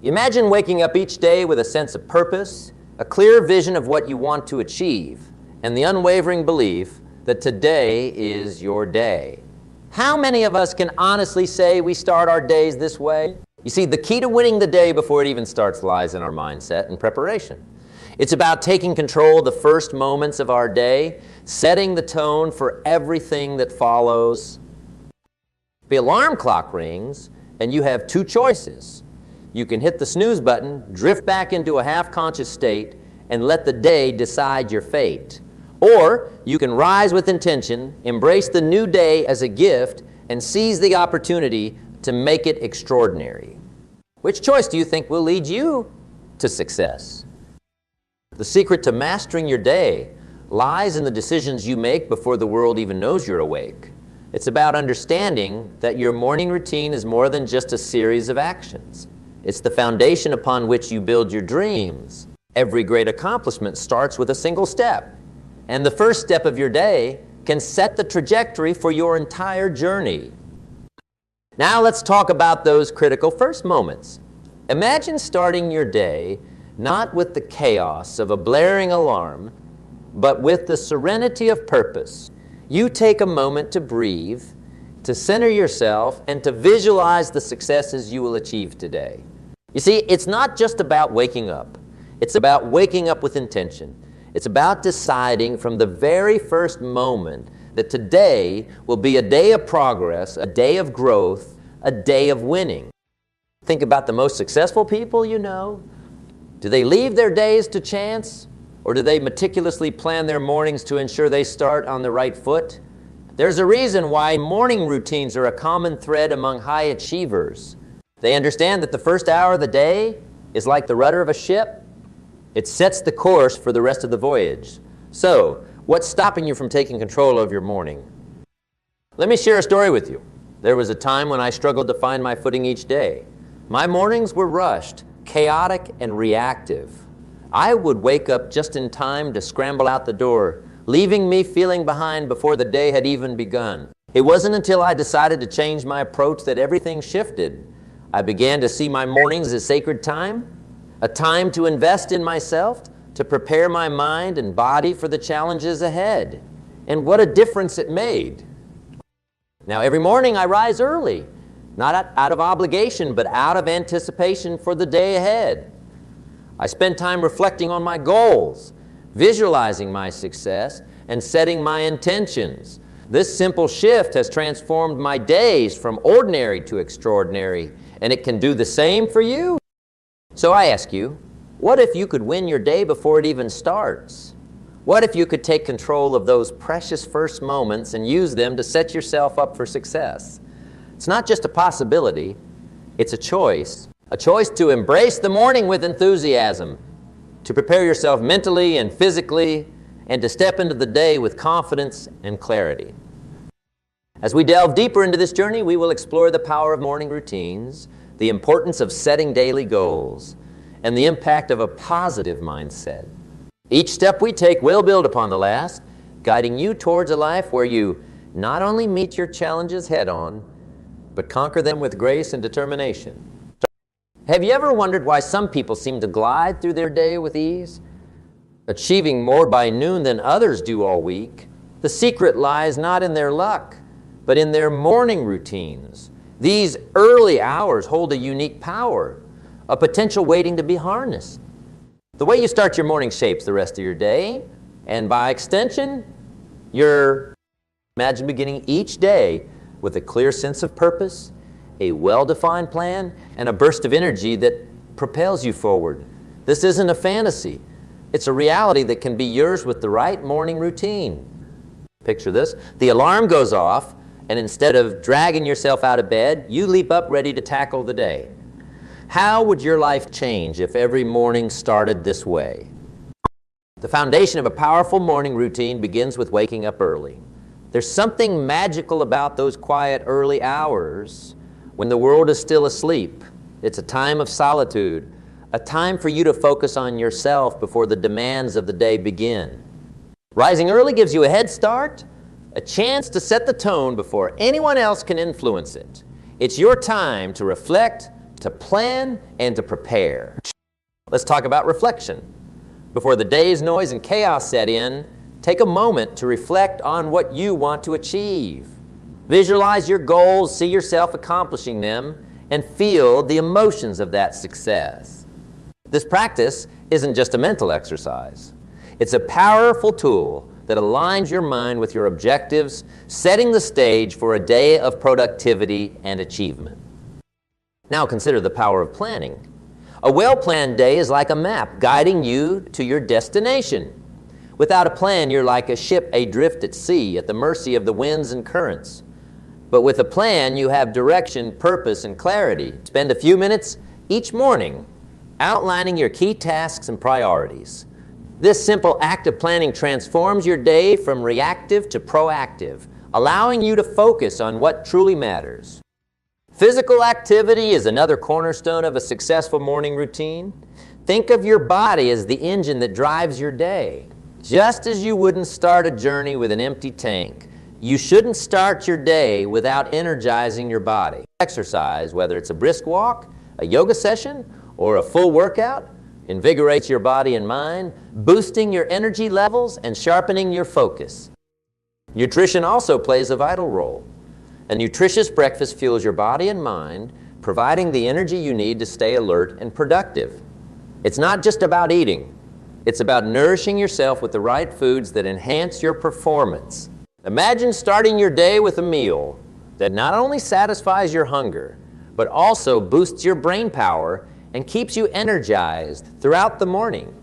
Imagine waking up each day with a sense of purpose, a clear vision of what you want to achieve, and the unwavering belief that today is your day. How many of us can honestly say we start our days this way? You see, the key to winning the day before it even starts lies in our mindset and preparation. It's about taking control of the first moments of our day, setting the tone for everything that follows. The alarm clock rings, and you have two choices. You can hit the snooze button, drift back into a half-conscious state, and let the day decide your fate. Or you can rise with intention, embrace the new day as a gift, and seize the opportunity to make it extraordinary. Which choice do you think will lead you to success? The secret to mastering your day lies in the decisions you make before the world even knows you're awake. It's about understanding that your morning routine is more than just a series of actions. It's the foundation upon which you build your dreams. Every great accomplishment starts with a single step, and the first step of your day can set the trajectory for your entire journey. Now let's talk about those critical first moments. Imagine starting your day not with the chaos of a blaring alarm, but with the serenity of purpose. You take a moment to breathe, to center yourself, and to visualize the successes you will achieve today. You see, it's not just about waking up. It's about waking up with intention. It's about deciding from the very first moment that today will be a day of progress, a day of growth, a day of winning. Think about the most successful people you know. Do they leave their days to chance, or do they meticulously plan their mornings to ensure they start on the right foot? There's a reason why morning routines are a common thread among high achievers. They understand that the first hour of the day is like the rudder of a ship. It sets the course for the rest of the voyage. So, what's stopping you from taking control of your morning? Let me share a story with you. There was a time when I struggled to find my footing each day. My mornings were rushed, chaotic, and reactive. I would wake up just in time to scramble out the door, leaving me feeling behind before the day had even begun. It wasn't until I decided to change my approach that everything shifted. I began to see my mornings as sacred time, a time to invest in myself, to prepare my mind and body for the challenges ahead. And what a difference it made. Now, every morning I rise early, not out of obligation, but out of anticipation for the day ahead. I spend time reflecting on my goals, visualizing my success, and setting my intentions. This simple shift has transformed my days from ordinary to extraordinary, and it can do the same for you. So I ask you, what if you could win your day before it even starts? What if you could take control of those precious first moments and use them to set yourself up for success? It's not just a possibility, it's a choice to embrace the morning with enthusiasm, to prepare yourself mentally and physically, and to step into the day with confidence and clarity. As we delve deeper into this journey, we will explore the power of morning routines, the importance of setting daily goals, and the impact of a positive mindset. Each step we take will build upon the last, guiding you towards a life where you not only meet your challenges head-on, but conquer them with grace and determination. Have you ever wondered why some people seem to glide through their day with ease, achieving more by noon than others do all week? The secret lies not in their luck, but in their morning routines. These early hours hold a unique power, a potential waiting to be harnessed. The way you start your morning shapes the rest of your day, and by extension, imagine beginning each day with a clear sense of purpose, a well-defined plan, and a burst of energy that propels you forward. This isn't a fantasy. It's a reality that can be yours with the right morning routine. Picture this. The alarm goes off, and instead of dragging yourself out of bed, you leap up ready to tackle the day. How would your life change if every morning started this way? The foundation of a powerful morning routine begins with waking up early. There's something magical about those quiet early hours when the world is still asleep. It's a time of solitude, a time for you to focus on yourself before the demands of the day begin. Rising early gives you a head start, a chance to set the tone before anyone else can influence it. It's your time to reflect, to plan and to prepare. Let's talk about reflection. Before the day's noise and chaos set in, take a moment to reflect on what you want to achieve. Visualize your goals, see yourself accomplishing them, and feel the emotions of that success. This practice isn't just a mental exercise. It's a powerful tool that aligns your mind with your objectives, setting the stage for a day of productivity and achievement. Now consider the power of planning. A well-planned day is like a map guiding you to your destination. Without a plan, you're like a ship adrift at sea at the mercy of the winds and currents. But with a plan, you have direction, purpose, and clarity. Spend a few minutes each morning outlining your key tasks and priorities. This simple act of planning transforms your day from reactive to proactive, allowing you to focus on what truly matters. Physical activity is another cornerstone of a successful morning routine. Think of your body as the engine that drives your day. Just as you wouldn't start a journey with an empty tank, you shouldn't start your day without energizing your body. Exercise, whether it's a brisk walk, a yoga session, or a full workout, invigorates your body and mind, boosting your energy levels and sharpening your focus. Nutrition also plays a vital role. A nutritious breakfast fuels your body and mind, providing the energy you need to stay alert and productive. It's not just about eating. It's about nourishing yourself with the right foods that enhance your performance. Imagine starting your day with a meal that not only satisfies your hunger, but also boosts your brain power and keeps you energized throughout the morning.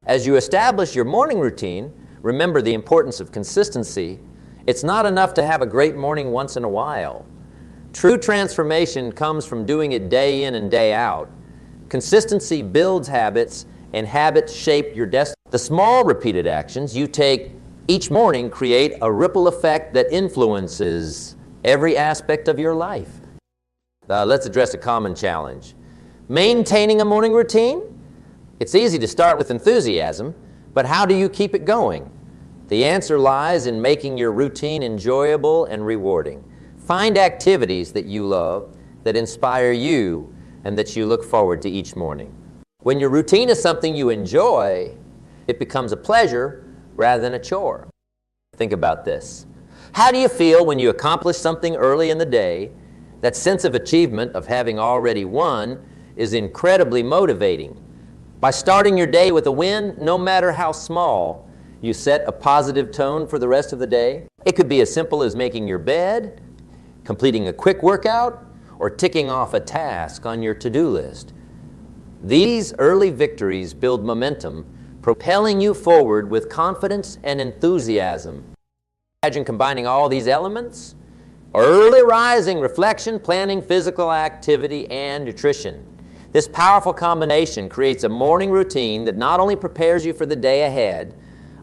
As you establish your morning routine, remember the importance of consistency. It's not enough to have a great morning once in a while. True transformation comes from doing it day in and day out. Consistency builds habits, and habits shape your destiny. The small repeated actions you take each morning create a ripple effect that influences every aspect of your life. Let's address a common challenge. Maintaining a morning routine? It's easy to start with enthusiasm, but how do you keep it going? The answer lies in making your routine enjoyable and rewarding. Find activities that you love, that inspire you, and that you look forward to each morning. When your routine is something you enjoy, it becomes a pleasure rather than a chore. Think about this. How do you feel when you accomplish something early in the day? That sense of achievement, of having already won, is incredibly motivating. By starting your day with a win, no matter how small, you set a positive tone for the rest of the day. It could be as simple as making your bed, completing a quick workout, or ticking off a task on your to-do list. These early victories build momentum, propelling you forward with confidence and enthusiasm. Imagine combining all these elements: early rising, reflection, planning, physical activity, and nutrition. This powerful combination creates a morning routine that not only prepares you for the day ahead,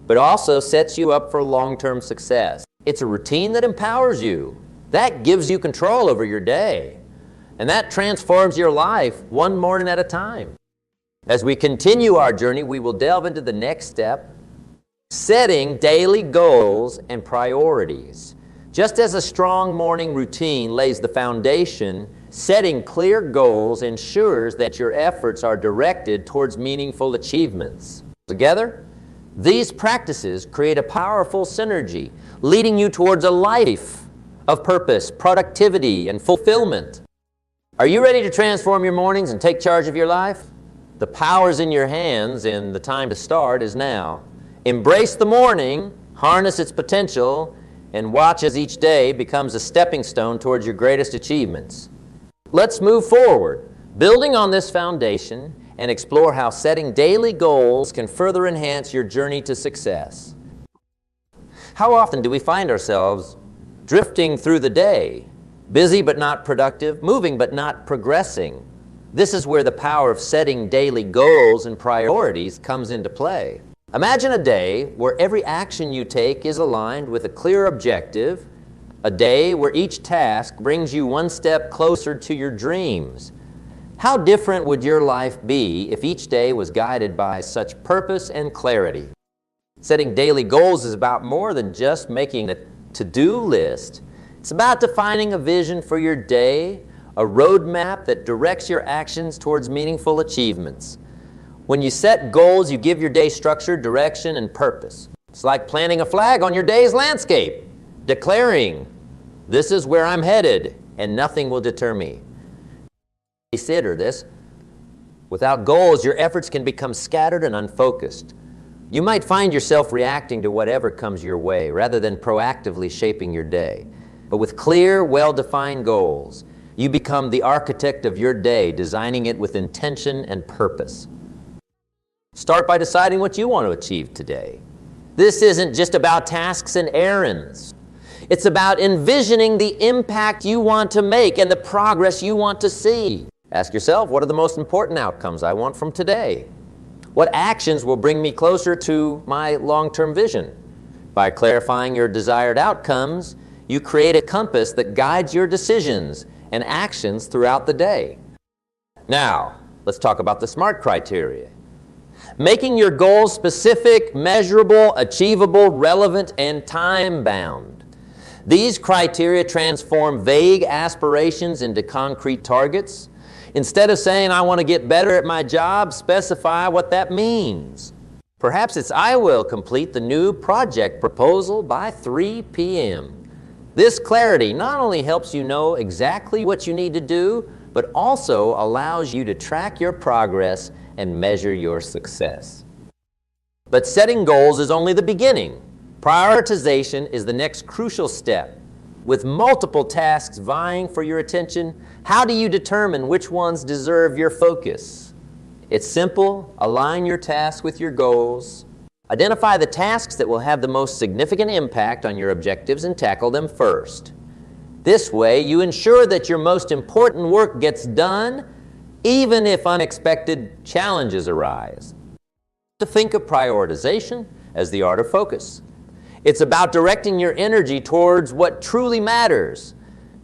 but also sets you up for long-term success. It's a routine that empowers you. That gives you control over your day. And that transforms your life one morning at a time. As we continue our journey, we will delve into the next step, setting daily goals and priorities. Just as a strong morning routine lays the foundation, setting clear goals ensures that your efforts are directed towards meaningful achievements. Together, these practices create a powerful synergy, leading you towards a life of purpose, productivity, and fulfillment. Are you ready to transform your mornings and take charge of your life? The power's in your hands, and the time to start is now. Embrace the morning, harness its potential, and watch as each day becomes a stepping stone towards your greatest achievements. Let's move forward, building on this foundation, and explore how setting daily goals can further enhance your journey to success. How often do we find ourselves drifting through the day, busy but not productive, moving but not progressing? This is where the power of setting daily goals and priorities comes into play. Imagine a day where every action you take is aligned with a clear objective, a day where each task brings you one step closer to your dreams. How different would your life be if each day was guided by such purpose and clarity? Setting daily goals is about more than just making a to-do list. It's about defining a vision for your day, a roadmap that directs your actions towards meaningful achievements. When you set goals, you give your day structure, direction, and purpose. It's like planting a flag on your day's landscape, declaring, "This is where I'm headed, and nothing will deter me." Consider this. Without goals, your efforts can become scattered and unfocused. You might find yourself reacting to whatever comes your way rather than proactively shaping your day. But with clear, well-defined goals, you become the architect of your day, designing it with intention and purpose. Start by deciding what you want to achieve today. This isn't just about tasks and errands. It's about envisioning the impact you want to make and the progress you want to see. Ask yourself, what are the most important outcomes I want from today? What actions will bring me closer to my long-term vision? By clarifying your desired outcomes, you create a compass that guides your decisions and actions throughout the day. Now, let's talk about the SMART criteria. Making your goals specific, measurable, achievable, relevant, and time-bound. These criteria transform vague aspirations into concrete targets. Instead of saying, "I want to get better at my job," specify what that means. Perhaps it's, "I will complete the new project proposal by 3 p.m. This clarity not only helps you know exactly what you need to do, but also allows you to track your progress and measure your success. But setting goals is only the beginning. Prioritization is the next crucial step. With multiple tasks vying for your attention, how do you determine which ones deserve your focus? It's simple. Align your tasks with your goals. Identify the tasks that will have the most significant impact on your objectives and tackle them first. This way, you ensure that your most important work gets done, even if unexpected challenges arise. To think of prioritization as the art of focus. It's about directing your energy towards what truly matters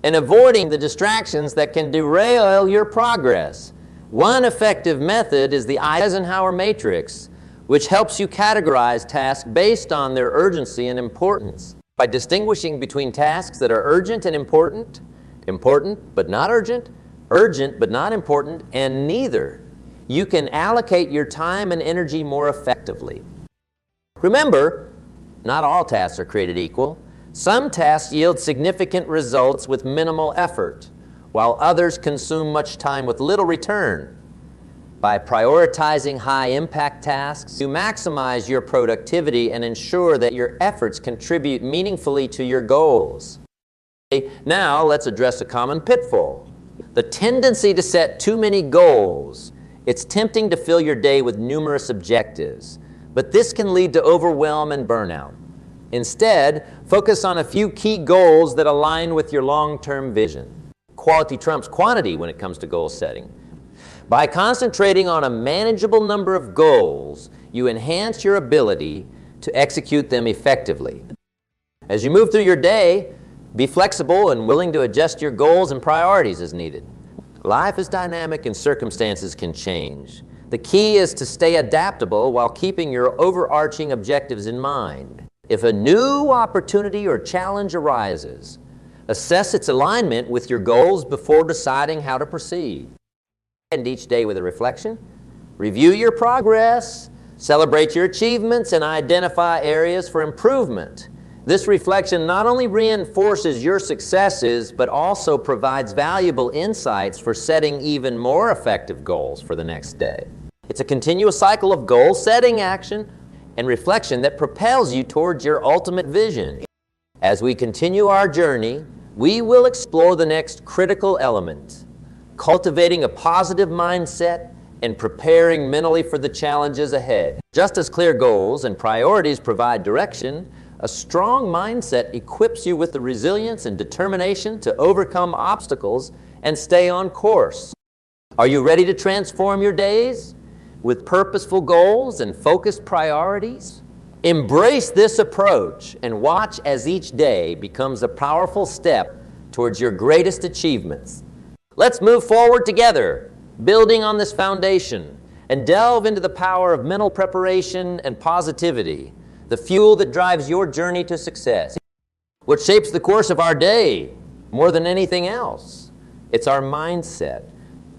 and avoiding the distractions that can derail your progress. One effective method is the Eisenhower matrix, which helps you categorize tasks based on their urgency and importance. By distinguishing between tasks that are urgent and important, important but not urgent, urgent but not important, and neither, you can allocate your time and energy more effectively. Remember, not all tasks are created equal. Some tasks yield significant results with minimal effort, while others consume much time with little return. By prioritizing high-impact tasks, you maximize your productivity and ensure that your efforts contribute meaningfully to your goals. Now, let's address a common pitfall: the tendency to set too many goals. It's tempting to fill your day with numerous objectives, but this can lead to overwhelm and burnout. Instead, focus on a few key goals that align with your long-term vision. Quality trumps quantity when it comes to goal setting. By concentrating on a manageable number of goals, you enhance your ability to execute them effectively. As you move through your day, be flexible and willing to adjust your goals and priorities as needed. Life is dynamic and circumstances can change. The key is to stay adaptable while keeping your overarching objectives in mind. If a new opportunity or challenge arises, assess its alignment with your goals before deciding how to proceed. End each day with a reflection. Review your progress, celebrate your achievements, and identify areas for improvement. This reflection not only reinforces your successes, but also provides valuable insights for setting even more effective goals for the next day. It's a continuous cycle of goal setting, action, and reflection that propels you towards your ultimate vision. As we continue our journey, we will explore the next critical element: cultivating a positive mindset and preparing mentally for the challenges ahead. Just as clear goals and priorities provide direction, a strong mindset equips you with the resilience and determination to overcome obstacles and stay on course. Are you ready to transform your days with purposeful goals and focused priorities? Embrace this approach and watch as each day becomes a powerful step towards your greatest achievements. Let's move forward together, building on this foundation, and delve into the power of mental preparation and positivity, the fuel that drives your journey to success. What shapes the course of our day more than anything else It's our mindset.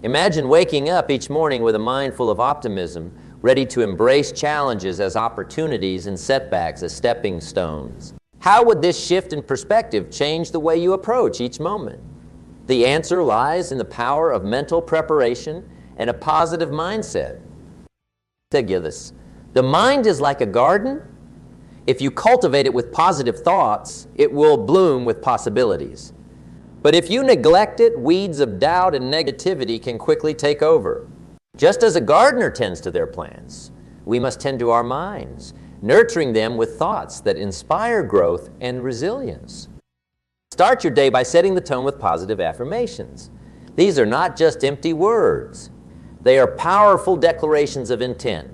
Imagine waking up each morning with a mind full of optimism, ready to embrace challenges as opportunities and setbacks as stepping stones. How would this shift in perspective change the way you approach each moment? The answer lies in the power of mental preparation and a positive mindset. I'll tell you this. The mind is like a garden. If you cultivate it with positive thoughts, it will bloom with possibilities. But if you neglect it, weeds of doubt and negativity can quickly take over. Just as a gardener tends to their plants, we must tend to our minds, nurturing them with thoughts that inspire growth and resilience. Start your day by setting the tone with positive affirmations. These are not just empty words. They are powerful declarations of intent.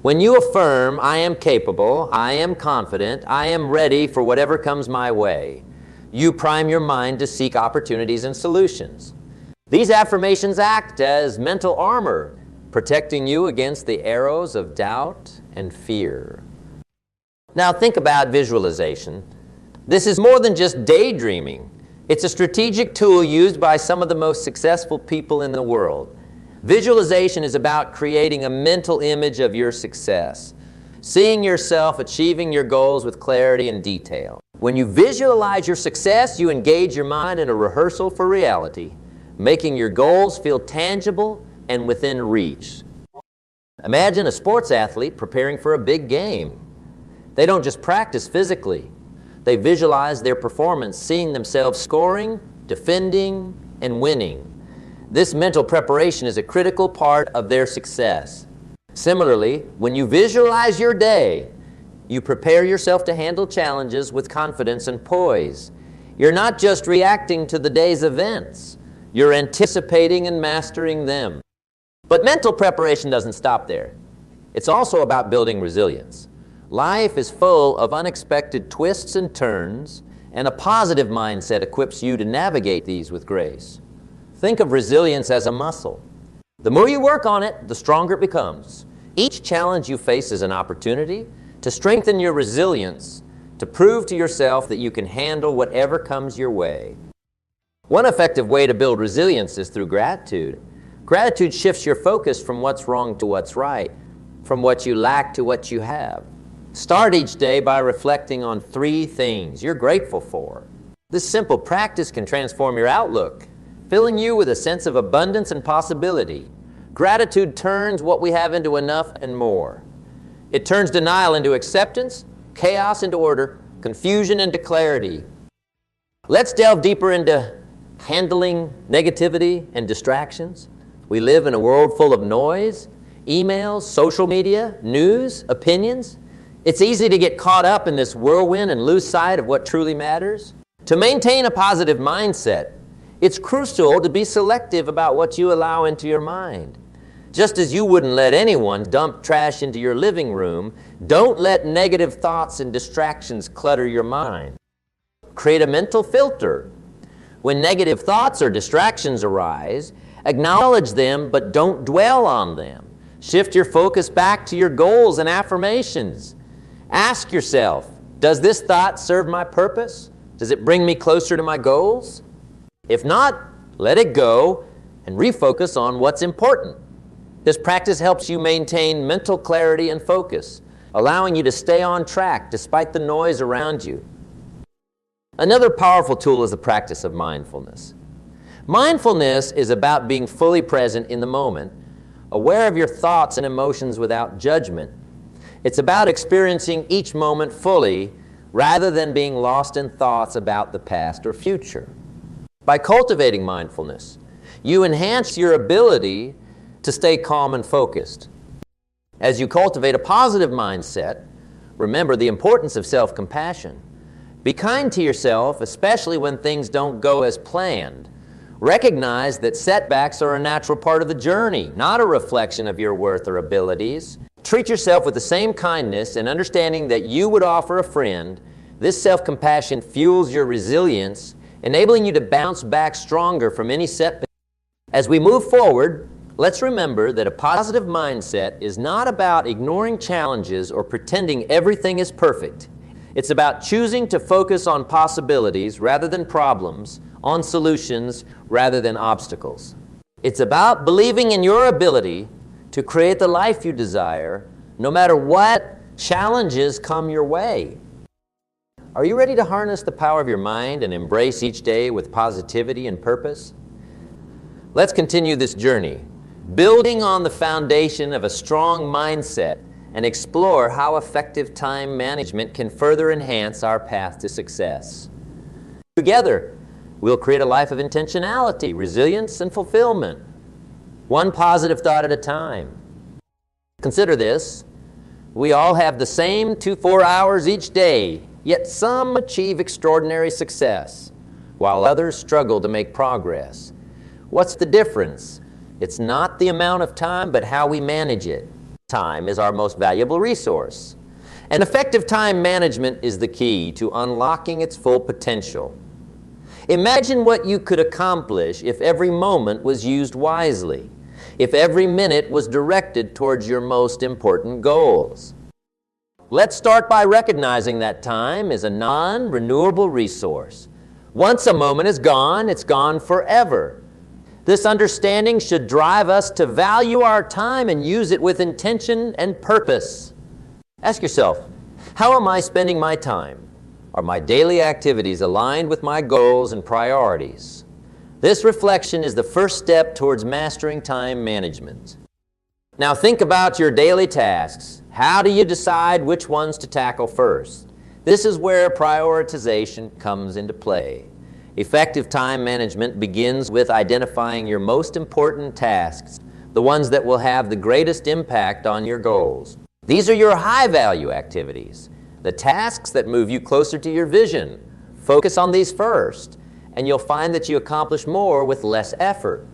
When you affirm, "I am capable, I am confident, I am ready for whatever comes my way," you prime your mind to seek opportunities and solutions. These affirmations act as mental armor, protecting you against the arrows of doubt and fear. Now think about visualization. This is more than just daydreaming. It's a strategic tool used by some of the most successful people in the world. Visualization is about creating a mental image of your success, seeing yourself achieving your goals with clarity and detail. When you visualize your success, you engage your mind in a rehearsal for reality, making your goals feel tangible and within reach. Imagine a sports athlete preparing for a big game. They don't just practice physically. They visualize their performance, seeing themselves scoring, defending, and winning. This mental preparation is a critical part of their success. Similarly, when you visualize your day, you prepare yourself to handle challenges with confidence and poise. You're not just reacting to the day's events. You're anticipating and mastering them. But mental preparation doesn't stop there. It's also about building resilience. Life is full of unexpected twists and turns, and a positive mindset equips you to navigate these with grace. Think of resilience as a muscle. The more you work on it, the stronger it becomes. Each challenge you face is an opportunity to strengthen your resilience, to prove to yourself that you can handle whatever comes your way. One effective way to build resilience is through gratitude. Gratitude shifts your focus from what's wrong to what's right, from what you lack to what you have. Start each day by reflecting on 3 things you're grateful for. This simple practice can transform your outlook, filling you with a sense of abundance and possibility. Gratitude turns what we have into enough and more. It turns denial into acceptance, chaos into order, confusion into clarity. Let's delve deeper into handling negativity and distractions. We live in a world full of noise, emails, social media, news, opinions. It's easy to get caught up in this whirlwind and lose sight of what truly matters. To maintain a positive mindset, it's crucial to be selective about what you allow into your mind. Just as you wouldn't let anyone dump trash into your living room, don't let negative thoughts and distractions clutter your mind. Create a mental filter. When negative thoughts or distractions arise, acknowledge them, but don't dwell on them. Shift your focus back to your goals and affirmations. Ask yourself, does this thought serve my purpose? Does it bring me closer to my goals? If not, let it go and refocus on what's important. This practice helps you maintain mental clarity and focus, allowing you to stay on track despite the noise around you. Another powerful tool is the practice of mindfulness. Mindfulness is about being fully present in the moment, aware of your thoughts and emotions without judgment. It's about experiencing each moment fully rather than being lost in thoughts about the past or future. By cultivating mindfulness, you enhance your ability to stay calm and focused. As you cultivate a positive mindset, remember the importance of self-compassion. Be kind to yourself, especially when things don't go as planned. Recognize that setbacks are a natural part of the journey, not a reflection of your worth or abilities. Treat yourself with the same kindness and understanding that you would offer a friend. This self-compassion fuels your resilience, enabling you to bounce back stronger from any setback. As we move forward, let's remember that a positive mindset is not about ignoring challenges or pretending everything is perfect. It's about choosing to focus on possibilities rather than problems, on solutions rather than obstacles. It's about believing in your ability to create the life you desire, no matter what challenges come your way. Are you ready to harness the power of your mind and embrace each day with positivity and purpose? Let's continue this journey, building on the foundation of a strong mindset, and explore how effective time management can further enhance our path to success. Together, we'll create a life of intentionality, resilience, and fulfillment, one positive thought at a time. Consider this: we all have the same 4 hours each day, yet some achieve extraordinary success, while others struggle to make progress. What's the difference? It's not the amount of time, but how we manage it. Time is our most valuable resource, and effective time management is the key to unlocking its full potential. Imagine what you could accomplish if every moment was used wisely, if every minute was directed towards your most important goals. Let's start by recognizing that time is a non-renewable resource. Once a moment is gone, it's gone forever. This understanding should drive us to value our time and use it with intention and purpose. Ask yourself, how am I spending my time? Are my daily activities aligned with my goals and priorities? This reflection is the first step towards mastering time management. Now think about your daily tasks. How do you decide which ones to tackle first? This is where prioritization comes into play. Effective time management begins with identifying your most important tasks, the ones that will have the greatest impact on your goals. These are your high-value activities, the tasks that move you closer to your vision. Focus on these first, and you'll find that you accomplish more with less effort.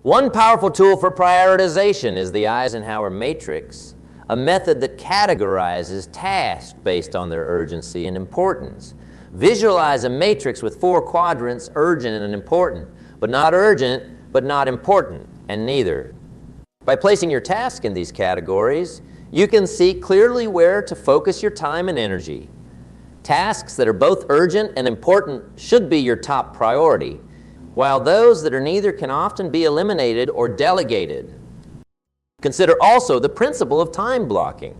One powerful tool for prioritization is the Eisenhower matrix, a method that categorizes tasks based on their urgency and importance. Visualize a matrix with 4 quadrants: urgent and important, but not urgent, but not important, and neither. By placing your task in these categories, you can see clearly where to focus your time and energy. Tasks that are both urgent and important should be your top priority, while those that are neither can often be eliminated or delegated. Consider also the principle of time blocking.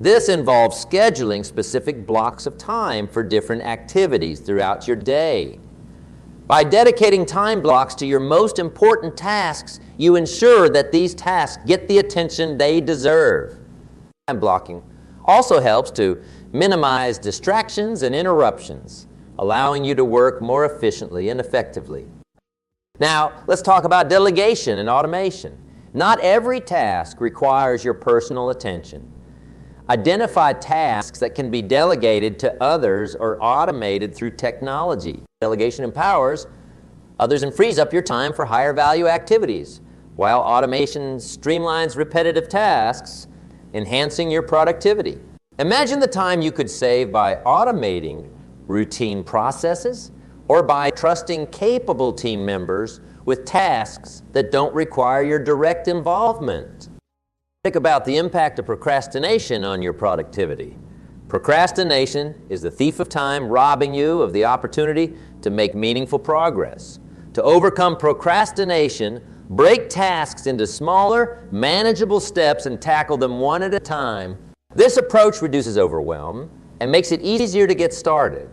This involves scheduling specific blocks of time for different activities throughout your day. By dedicating time blocks to your most important tasks, you ensure that these tasks get the attention they deserve. Time blocking also helps to minimize distractions and interruptions, allowing you to work more efficiently and effectively. Now, let's talk about delegation and automation. Not every task requires your personal attention. Identify tasks that can be delegated to others or automated through technology. Delegation empowers others and frees up your time for higher value activities, while automation streamlines repetitive tasks, enhancing your productivity. Imagine the time you could save by automating routine processes or by trusting capable team members with tasks that don't require your direct involvement. Think about the impact of procrastination on your productivity. Procrastination is the thief of time, robbing you of the opportunity to make meaningful progress. To overcome procrastination, break tasks into smaller, manageable steps and tackle them one at a time. This approach reduces overwhelm and makes it easier to get started.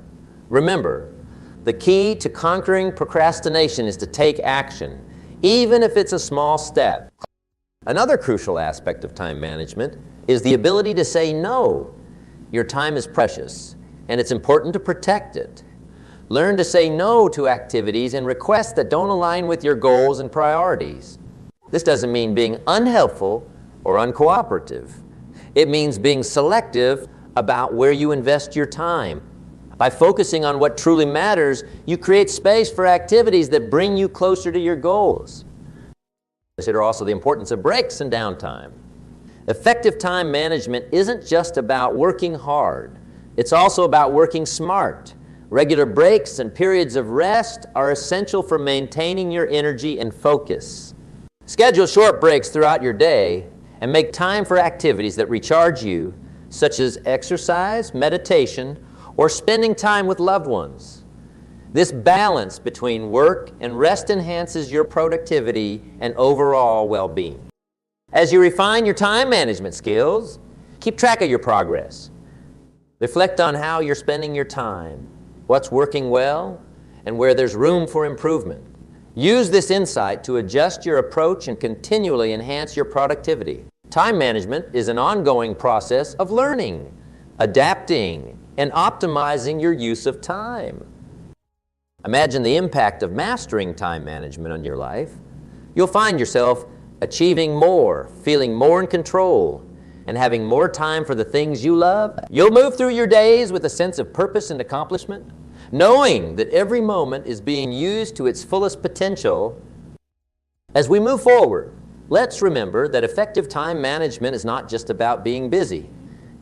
Remember, the key to conquering procrastination is to take action, even if it's a small step. Another crucial aspect of time management is the ability to say no. Your time is precious, and it's important to protect it. Learn to say no to activities and requests that don't align with your goals and priorities. This doesn't mean being unhelpful or uncooperative. It means being selective about where you invest your time. By focusing on what truly matters, you create space for activities that bring you closer to your goals. Consider also the importance of breaks and downtime. Effective time management isn't just about working hard. It's also about working smart. Regular breaks and periods of rest are essential for maintaining your energy and focus. Schedule short breaks throughout your day and make time for activities that recharge you, such as exercise, meditation, or spending time with loved ones. This balance between work and rest enhances your productivity and overall well-being. As you refine your time management skills, keep track of your progress. Reflect on how you're spending your time, what's working well, and where there's room for improvement. Use this insight to adjust your approach and continually enhance your productivity. Time management is an ongoing process of learning, adapting, and optimizing your use of time. Imagine the impact of mastering time management on your life. You'll find yourself achieving more, feeling more in control, and having more time for the things you love. You'll move through your days with a sense of purpose and accomplishment, knowing that every moment is being used to its fullest potential. As we move forward, let's remember that effective time management is not just about being busy.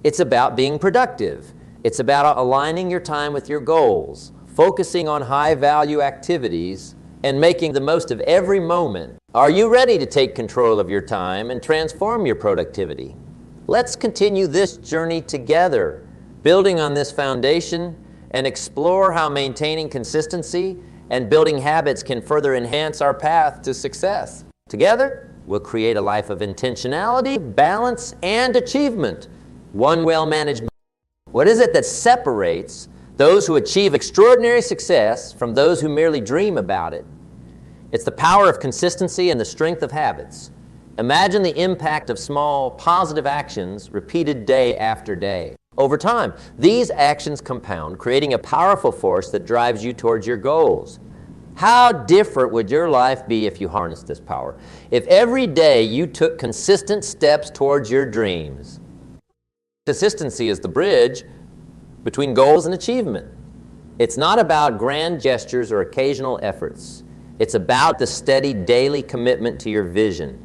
It's about being productive. It's about aligning your time with your goals, focusing on high-value activities, and making the most of every moment. Are you ready to take control of your time and transform your productivity? Let's continue this journey together, building on this foundation, and explore how maintaining consistency and building habits can further enhance our path to success. Together, we'll create a life of intentionality, balance, and achievement. One well-managed. What is it that separates those who achieve extraordinary success from those who merely dream about it? It's the power of consistency and the strength of habits. Imagine the impact of small, positive actions repeated day after day. Over time, these actions compound, creating a powerful force that drives you towards your goals. How different would your life be if you harnessed this power? If every day you took consistent steps towards your dreams. Consistency is the bridge between goals and achievement. It's not about grand gestures or occasional efforts. It's about the steady daily commitment to your vision.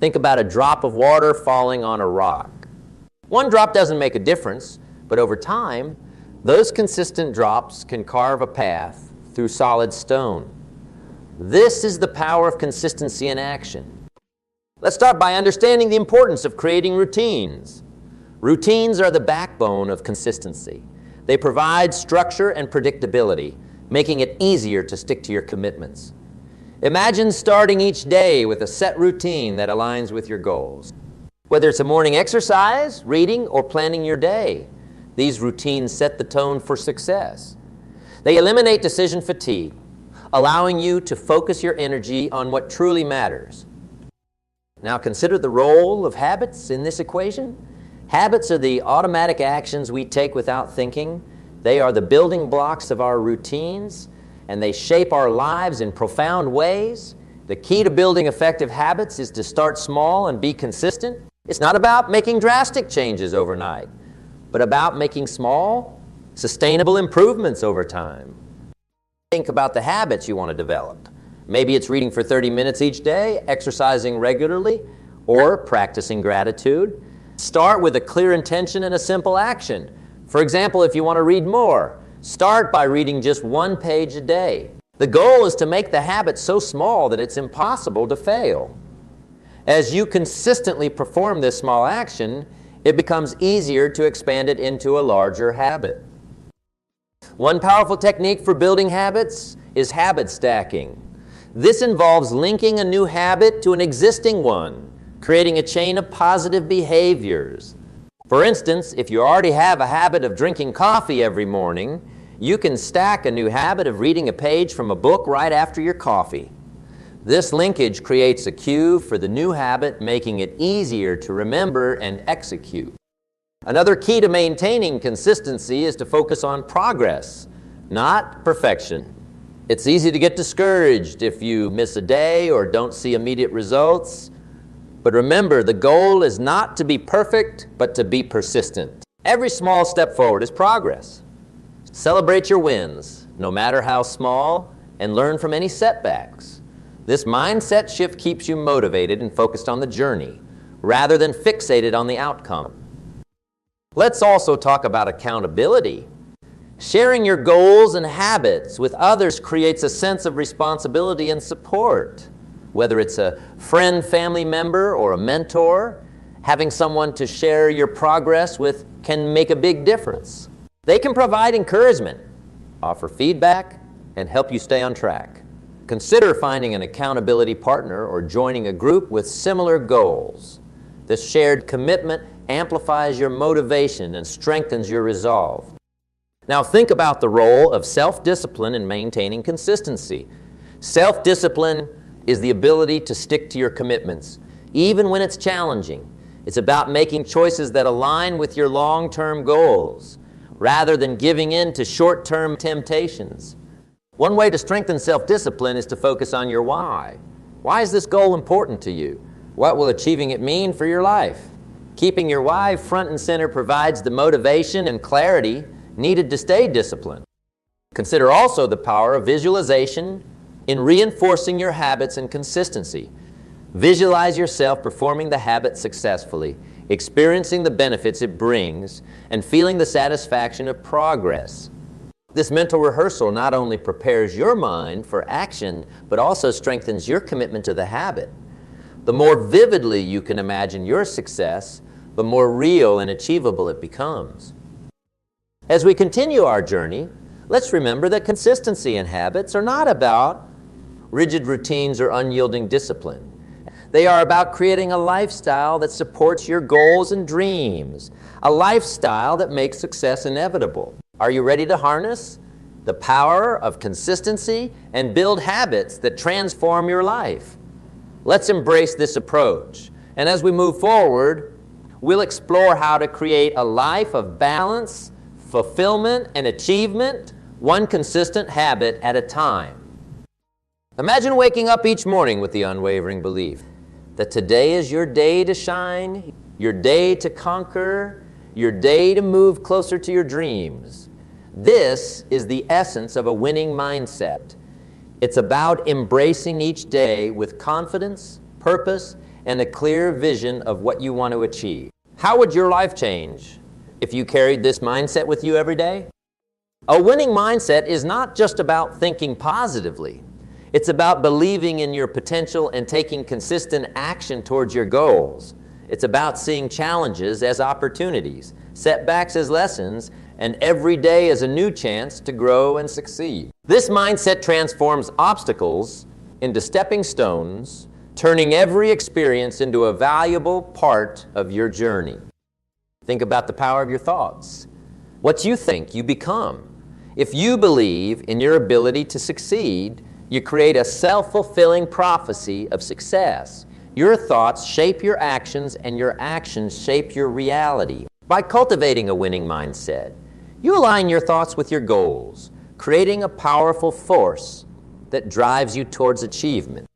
Think about a drop of water falling on a rock. One drop doesn't make a difference, but over time, those consistent drops can carve a path through solid stone. This is the power of consistency in action. Let's start by understanding the importance of creating routines. Routines are the backbone of consistency. They provide structure and predictability, making it easier to stick to your commitments. Imagine starting each day with a set routine that aligns with your goals. Whether it's a morning exercise, reading, or planning your day, these routines set the tone for success. They eliminate decision fatigue, allowing you to focus your energy on what truly matters. Now consider the role of habits in this equation. Habits are the automatic actions we take without thinking. They are the building blocks of our routines, and they shape our lives in profound ways. The key to building effective habits is to start small and be consistent. It's not about making drastic changes overnight, but about making small, sustainable improvements over time. Think about the habits you want to develop. Maybe it's reading for 30 minutes each day, exercising regularly, or practicing gratitude. Start with a clear intention and a simple action. For example, if you want to read more, start by reading just one page a day. The goal is to make the habit so small that it's impossible to fail. As you consistently perform this small action, it becomes easier to expand it into a larger habit. One powerful technique for building habits is habit stacking. This involves linking a new habit to an existing one, creating a chain of positive behaviors. For instance, if you already have a habit of drinking coffee every morning, you can stack a new habit of reading a page from a book right after your coffee. This linkage creates a cue for the new habit, making it easier to remember and execute. Another key to maintaining consistency is to focus on progress, not perfection. It's easy to get discouraged if you miss a day or don't see immediate results. But remember, the goal is not to be perfect, but to be persistent. Every small step forward is progress. Celebrate your wins, no matter how small, and learn from any setbacks. This mindset shift keeps you motivated and focused on the journey, rather than fixated on the outcome. Let's also talk about accountability. Sharing your goals and habits with others creates a sense of responsibility and support. Whether it's a friend, family member, or a mentor, having someone to share your progress with can make a big difference. They can provide encouragement, offer feedback, and help you stay on track. Consider finding an accountability partner or joining a group with similar goals. This shared commitment amplifies your motivation and strengthens your resolve. Now think about the role of self-discipline in maintaining consistency. Self-discipline is the ability to stick to your commitments, even when it's challenging. It's about making choices that align with your long-term goals, rather than giving in to short-term temptations. One way to strengthen self-discipline is to focus on your why. Why is this goal important to you? What will achieving it mean for your life? Keeping your why front and center provides the motivation and clarity needed to stay disciplined. Consider also the power of visualization in reinforcing your habits and consistency. Visualize yourself performing the habit successfully, experiencing the benefits it brings, and feeling the satisfaction of progress. This mental rehearsal not only prepares your mind for action, but also strengthens your commitment to the habit. The more vividly you can imagine your success, the more real and achievable it becomes. As we continue our journey, let's remember that consistency and habits are not about rigid routines or unyielding discipline. They are about creating a lifestyle that supports your goals and dreams, a lifestyle that makes success inevitable. Are you ready to harness the power of consistency and build habits that transform your life? Let's embrace this approach. And as we move forward, we'll explore how to create a life of balance, fulfillment, and achievement, one consistent habit at a time. Imagine waking up each morning with the unwavering belief that today is your day to shine, your day to conquer, your day to move closer to your dreams. This is the essence of a winning mindset. It's about embracing each day with confidence, purpose, and a clear vision of what you want to achieve. How would your life change if you carried this mindset with you every day? A winning mindset is not just about thinking positively. It's about believing in your potential and taking consistent action towards your goals. It's about seeing challenges as opportunities, setbacks as lessons, and every day as a new chance to grow and succeed. This mindset transforms obstacles into stepping stones, turning every experience into a valuable part of your journey. Think about the power of your thoughts. What you think, you become. If you believe in your ability to succeed, you create a self-fulfilling prophecy of success. Your thoughts shape your actions, and your actions shape your reality. By cultivating a winning mindset, you align your thoughts with your goals, creating a powerful force that drives you towards achievement.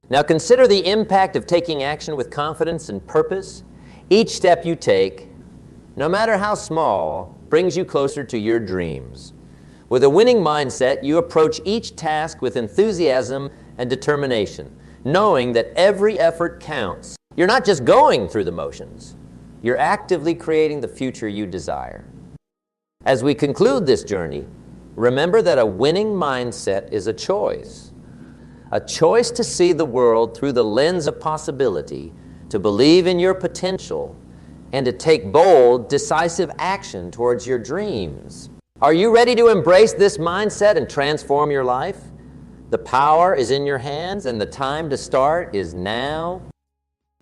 Now consider the impact of taking action with confidence and purpose. Each step you take, no matter how small, brings you closer to your dreams. With a winning mindset, you approach each task with enthusiasm and determination, knowing that every effort counts. You're not just going through the motions. You're actively creating the future you desire. As we conclude this journey, remember that a winning mindset is a choice to see the world through the lens of possibility, to believe in your potential, and to take bold, decisive action towards your dreams. Are you ready to embrace this mindset and transform your life? The power is in your hands, and the time to start is now.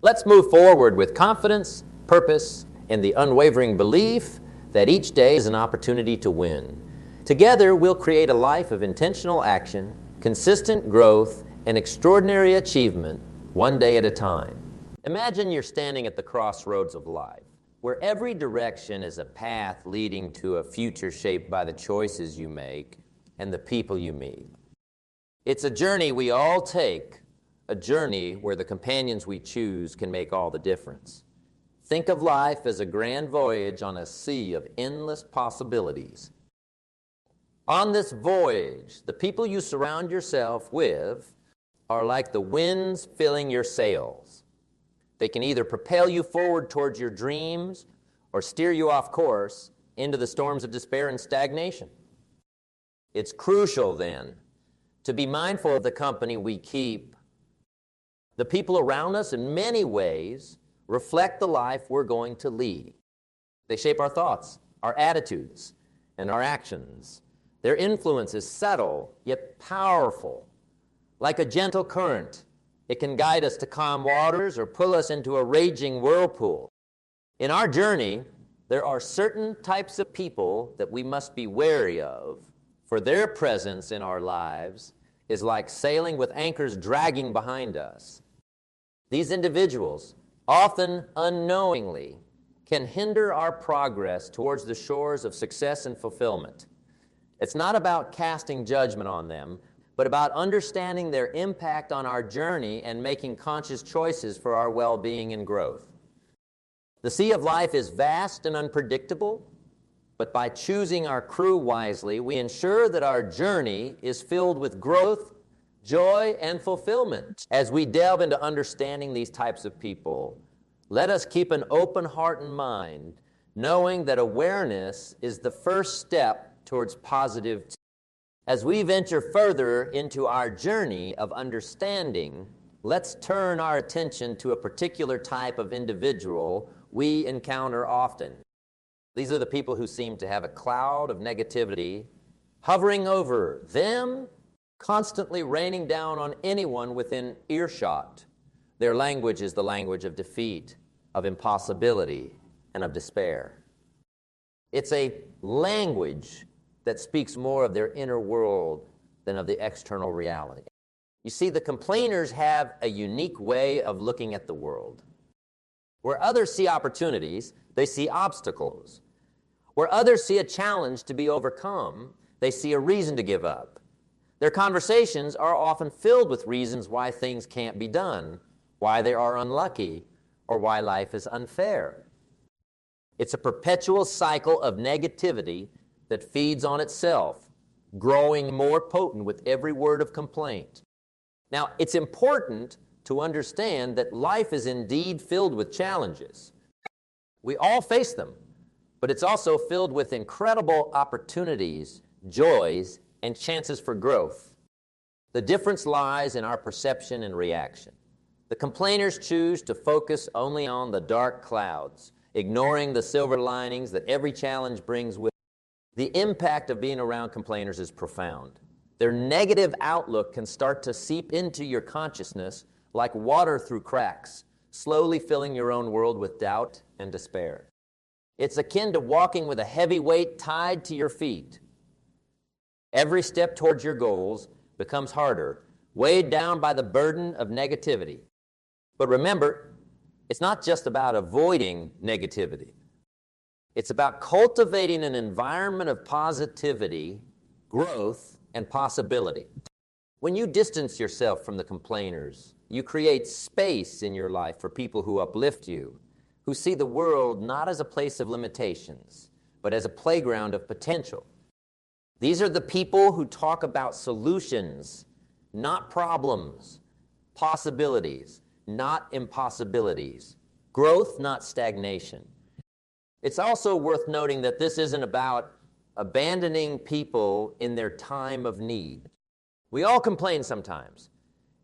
Let's move forward with confidence, purpose, and the unwavering belief that each day is an opportunity to win. Together, we'll create a life of intentional action, consistent growth, and extraordinary achievement, one day at a time. Imagine you're standing at the crossroads of life, where every direction is a path leading to a future shaped by the choices you make and the people you meet. It's a journey we all take, a journey where the companions we choose can make all the difference. Think of life as a grand voyage on a sea of endless possibilities. On this voyage, the people you surround yourself with are like the winds filling your sails. They can either propel you forward towards your dreams or steer you off course into the storms of despair and stagnation. It's crucial, then, to be mindful of the company we keep. The people around us, in many ways, reflect the life we're going to lead. They shape our thoughts, our attitudes, and our actions. Their influence is subtle, yet powerful. Like a gentle current, it can guide us to calm waters or pull us into a raging whirlpool. In our journey, there are certain types of people that we must be wary of, for their presence in our lives is like sailing with anchors dragging behind us. These individuals, often unknowingly, can hinder our progress towards the shores of success and fulfillment. It's not about casting judgment on them, but about understanding their impact on our journey and making conscious choices for our well-being and growth. The sea of life is vast and unpredictable, but by choosing our crew wisely, we ensure that our journey is filled with growth, joy, and fulfillment. As we delve into understanding these types of people, let us keep an open heart and mind, knowing that awareness is the first step towards positive change. As we venture further into our journey of understanding, let's turn our attention to a particular type of individual we encounter often. These are the people who seem to have a cloud of negativity hovering over them, constantly raining down on anyone within earshot. Their language is the language of defeat, of impossibility, and of despair. It's a language that speaks more of their inner world than of the external reality. You see, the complainers have a unique way of looking at the world. Where others see opportunities, they see obstacles. Where others see a challenge to be overcome, they see a reason to give up. Their conversations are often filled with reasons why things can't be done, why they are unlucky, or why life is unfair. It's a perpetual cycle of negativity that feeds on itself, growing more potent with every word of complaint. Now, it's important to understand that life is indeed filled with challenges. We all face them, but it's also filled with incredible opportunities, joys, and chances for growth. The difference lies in our perception and reaction. The complainers choose to focus only on the dark clouds, ignoring the silver linings that every challenge brings with it. The impact of being around complainers is profound. Their negative outlook can start to seep into your consciousness like water through cracks, slowly filling your own world with doubt and despair. It's akin to walking with a heavy weight tied to your feet. Every step towards your goals becomes harder, weighed down by the burden of negativity. But remember, it's not just about avoiding negativity. It's about cultivating an environment of positivity, growth, and possibility. When you distance yourself from the complainers, you create space in your life for people who uplift you, who see the world not as a place of limitations, but as a playground of potential. These are the people who talk about solutions, not problems, possibilities, not impossibilities, growth, not stagnation. It's also worth noting that this isn't about abandoning people in their time of need. We all complain sometimes,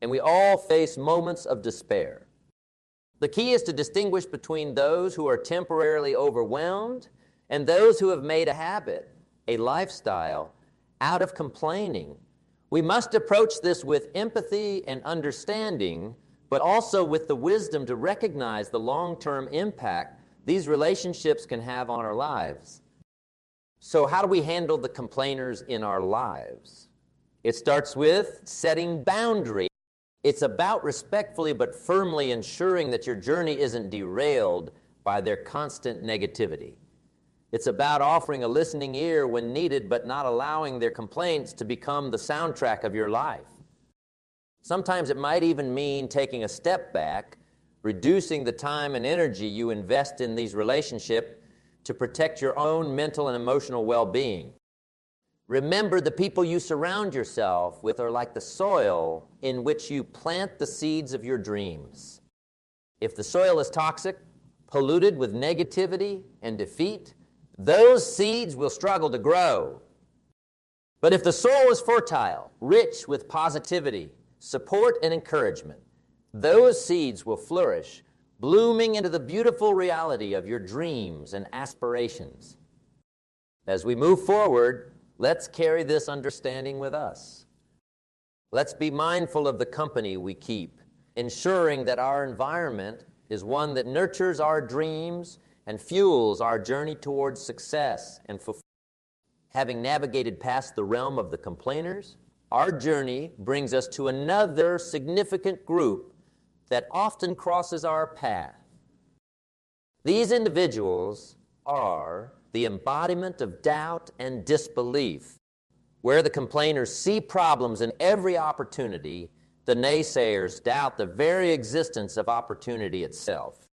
and we all face moments of despair. The key is to distinguish between those who are temporarily overwhelmed and those who have made a habit, a lifestyle, out of complaining. We must approach this with empathy and understanding, but also with the wisdom to recognize the long-term impact these relationships can have on our lives. So how do we handle the complainers in our lives? It starts with setting boundaries. It's about respectfully but firmly ensuring that your journey isn't derailed by their constant negativity. It's about offering a listening ear when needed, but not allowing their complaints to become the soundtrack of your life. Sometimes it might even mean taking a step back, reducing the time and energy you invest in these relationships to protect your own mental and emotional well-being. Remember, the people you surround yourself with are like the soil in which you plant the seeds of your dreams. If the soil is toxic, polluted with negativity and defeat, those seeds will struggle to grow. But if the soil is fertile, rich with positivity, support, and encouragement, those seeds will flourish, blooming into the beautiful reality of your dreams and aspirations. As we move forward, Let's carry this understanding with us. Let's be mindful of the company we keep, ensuring that our environment is one that nurtures our dreams and fuels our journey towards success and fulfillment. Having navigated past the realm of the complainers, our journey brings us to another significant group that often crosses our path. These individuals are the embodiment of doubt and disbelief. Where the complainers see problems in every opportunity, the naysayers doubt the very existence of opportunity itself.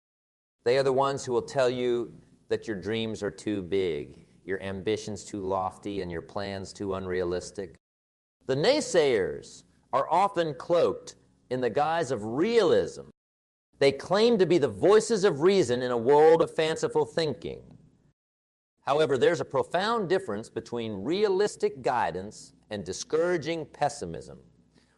They are the ones who will tell you that your dreams are too big, your ambitions too lofty, and your plans too unrealistic. The naysayers are often cloaked in the guise of realism. They claim to be the voices of reason in a world of fanciful thinking. However, there's a profound difference between realistic guidance and discouraging pessimism.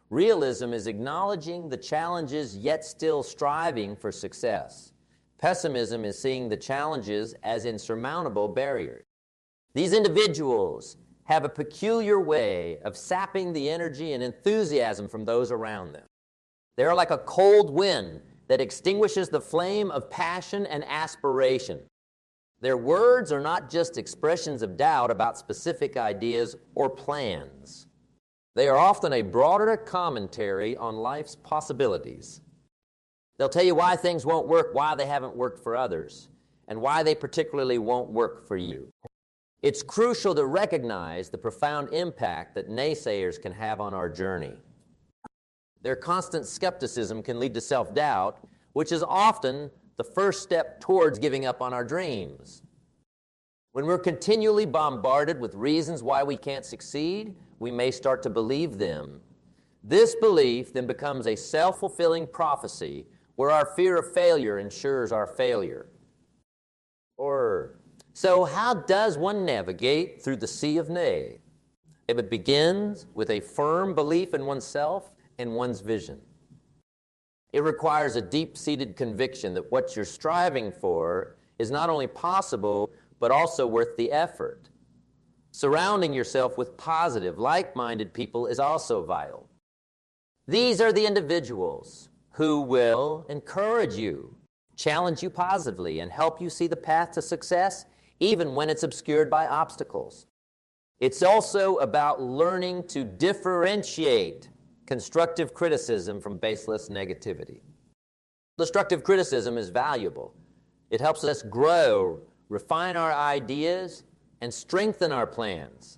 Realism is acknowledging the challenges yet still striving for success. Pessimism is seeing the challenges as insurmountable barriers. These individuals have a peculiar way of sapping the energy and enthusiasm from those around them. They're like a cold wind that extinguishes the flame of passion and aspiration. Their words are not just expressions of doubt about specific ideas or plans. They are often a broader commentary on life's possibilities. They'll tell you why things won't work, why they haven't worked for others, and why they particularly won't work for you. It's crucial to recognize the profound impact that naysayers can have on our journey. Their constant skepticism can lead to self-doubt, which is often the first step towards giving up on our dreams. When we're continually bombarded with reasons why we can't succeed, we may start to believe them. This belief then becomes a self-fulfilling prophecy where our fear of failure ensures our failure. So how does one navigate through the sea of nay? It begins with a firm belief in oneself and one's vision. It requires a deep-seated conviction that what you're striving for is not only possible, but also worth the effort. Surrounding yourself with positive, like-minded people is also vital. These are the individuals who will encourage you, challenge you positively, and help you see the path to success, even when it's obscured by obstacles. It's also about learning to differentiate constructive criticism from baseless negativity. Destructive criticism is valuable. It helps us grow, refine our ideas, and strengthen our plans.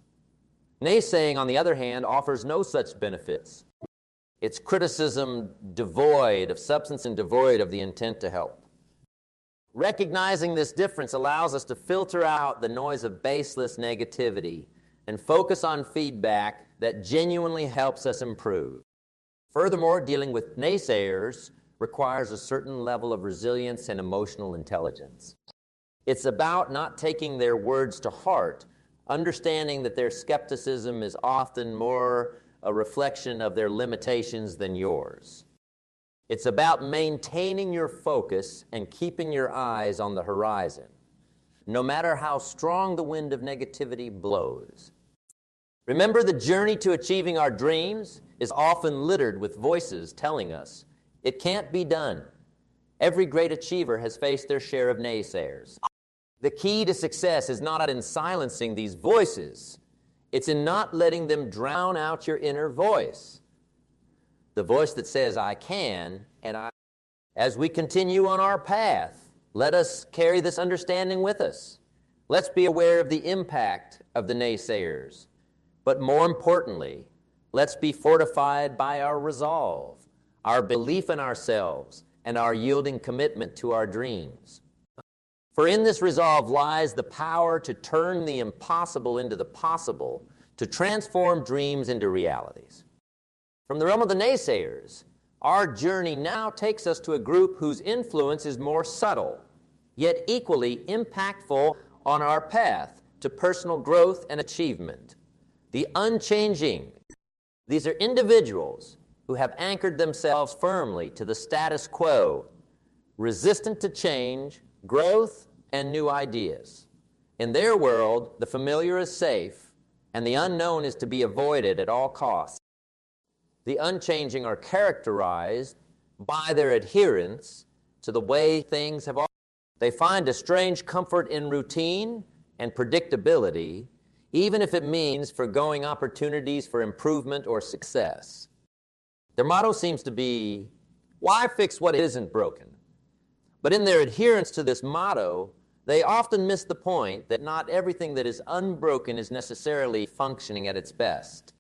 Naysaying, on the other hand, offers no such benefits. It's criticism devoid of substance and devoid of the intent to help. Recognizing this difference allows us to filter out the noise of baseless negativity and focus on feedback that genuinely helps us improve. Furthermore, dealing with naysayers requires a certain level of resilience and emotional intelligence. It's about not taking their words to heart, understanding that their skepticism is often more a reflection of their limitations than yours. It's about maintaining your focus and keeping your eyes on the horizon, no matter how strong the wind of negativity blows. Remember, the journey to achieving our dreams is often littered with voices telling us it can't be done. Every great achiever has faced their share of naysayers. The key to success is not in silencing these voices. It's in not letting them drown out your inner voice. The voice that says, I can, and I. As we continue on our path, let us carry this understanding with us. Let's be aware of the impact of the naysayers. But more importantly, let's be fortified by our resolve, our belief in ourselves, and our yielding commitment to our dreams. For in this resolve lies the power to turn the impossible into the possible, to transform dreams into realities. From the realm of the naysayers, our journey now takes us to a group whose influence is more subtle, yet equally impactful on our path to personal growth and achievement. The unchanging. These are individuals who have anchored themselves firmly to the status quo, resistant to change, growth, and new ideas. In their world, the familiar is safe, and the unknown is to be avoided at all costs. The unchanging are characterized by their adherence to the way things have always been. They find a strange comfort in routine and predictability, even if it means forgoing opportunities for improvement or success. Their motto seems to be, why fix what isn't broken? But in their adherence to this motto, they often miss the point that not everything that is unbroken is necessarily functioning at its best.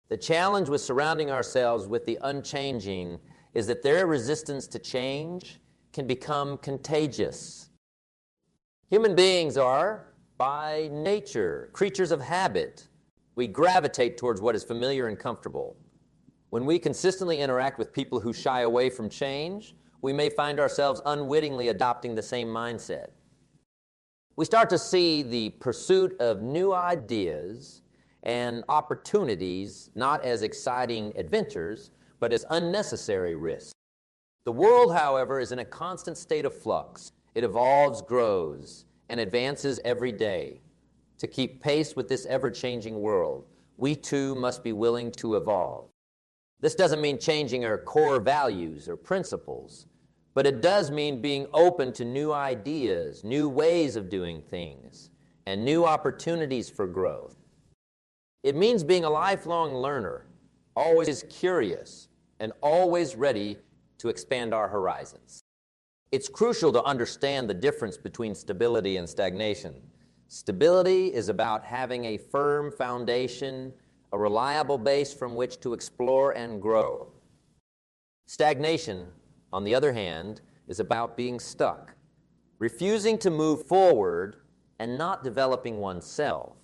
The challenge with surrounding ourselves with the unchanging is that their resistance to change can become contagious. Human beings are, by nature, creatures of habit. We gravitate towards what is familiar and comfortable. When we consistently interact with people who shy away from change, we may find ourselves unwittingly adopting the same mindset. We start to see the pursuit of new ideas and opportunities not as exciting adventures, but as unnecessary risks. The world, however, is in a constant state of flux. It evolves, grows, and advances every day. To keep pace with this ever-changing world, we too must be willing to evolve. This doesn't mean changing our core values or principles, but it does mean being open to new ideas, new ways of doing things, and new opportunities for growth. It means being a lifelong learner, always curious, and always ready to expand our horizons. It's crucial to understand the difference between stability and stagnation. Stability is about having a firm foundation, a reliable base from which to explore and grow. Stagnation, on the other hand, is about being stuck, refusing to move forward and not developing oneself.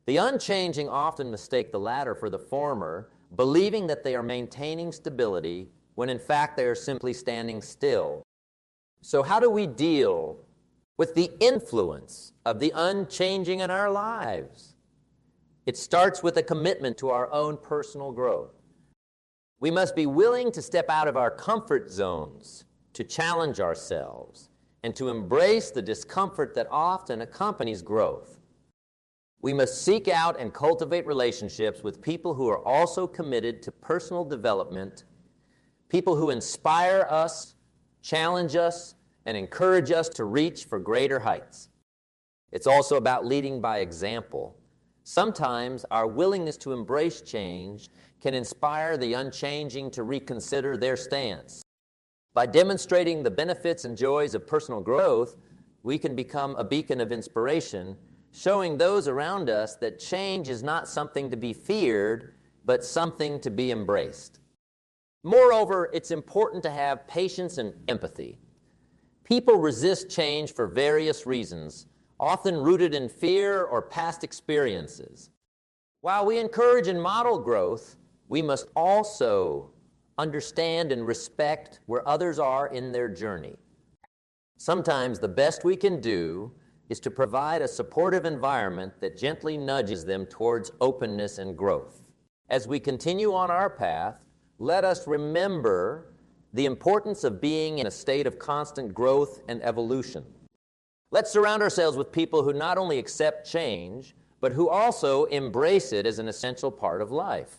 The unchanging often mistake the latter for the former, believing that they are maintaining stability when in fact they are simply standing still. So how do we deal with the influence of the unchanging in our lives? It starts with a commitment to our own personal growth. We must be willing to step out of our comfort zones, to challenge ourselves, and to embrace the discomfort that often accompanies growth. We must seek out and cultivate relationships with people who are also committed to personal development, people who inspire us, challenge us, and encourage us to reach for greater heights. It's also about leading by example. Sometimes our willingness to embrace change can inspire the unchanging to reconsider their stance. By demonstrating the benefits and joys of personal growth, we can become a beacon of inspiration, showing those around us that change is not something to be feared, but something to be embraced. Moreover, it's important to have patience and empathy. People resist change for various reasons, often rooted in fear or past experiences. While we encourage and model growth, we must also understand and respect where others are in their journey. Sometimes the best we can do is to provide a supportive environment that gently nudges them towards openness and growth. As we continue on our path, let us remember the importance of being in a state of constant growth and evolution. Let's surround ourselves with people who not only accept change, but who also embrace it as an essential part of life.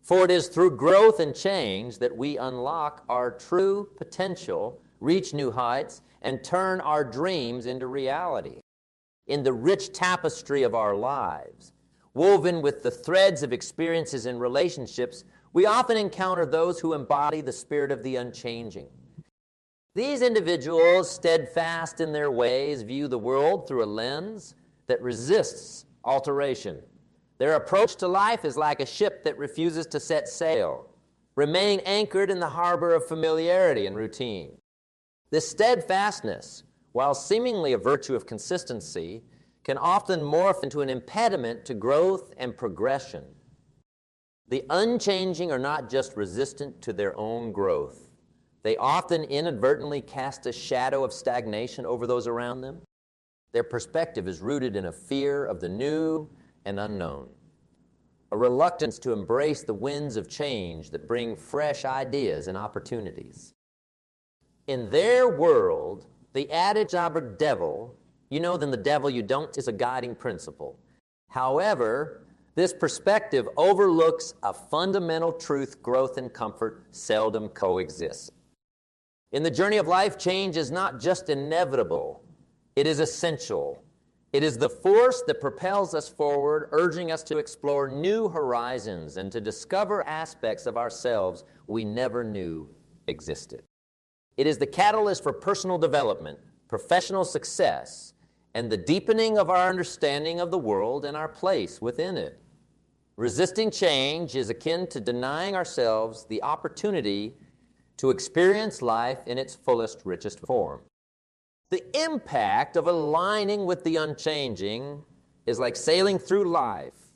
For it is through growth and change that we unlock our true potential, reach new heights, and turn our dreams into reality. In the rich tapestry of our lives, woven with the threads of experiences and relationships, we often encounter those who embody the spirit of the unchanging. These individuals, steadfast in their ways, view the world through a lens that resists alteration. Their approach to life is like a ship that refuses to set sail, remaining anchored in the harbor of familiarity and routine. This steadfastness, while seemingly a virtue of consistency, can often morph into an impediment to growth and progression. The unchanging are not just resistant to their own growth. They often inadvertently cast a shadow of stagnation over those around them. Their perspective is rooted in a fear of the new and unknown, a reluctance to embrace the winds of change that bring fresh ideas and opportunities. In their world, the adage of the devil, you know, then the devil you don't, is a guiding principle. However, This perspective overlooks a fundamental truth: growth and comfort seldom coexist. In the journey of life, change is not just inevitable, it is essential. It is the force that propels us forward, urging us to explore new horizons and to discover aspects of ourselves we never knew existed. It is the catalyst for personal development, professional success, and the deepening of our understanding of the world and our place within it. Resisting change is akin to denying ourselves the opportunity to experience life in its fullest, richest form. The impact of aligning with the unchanging is like sailing through life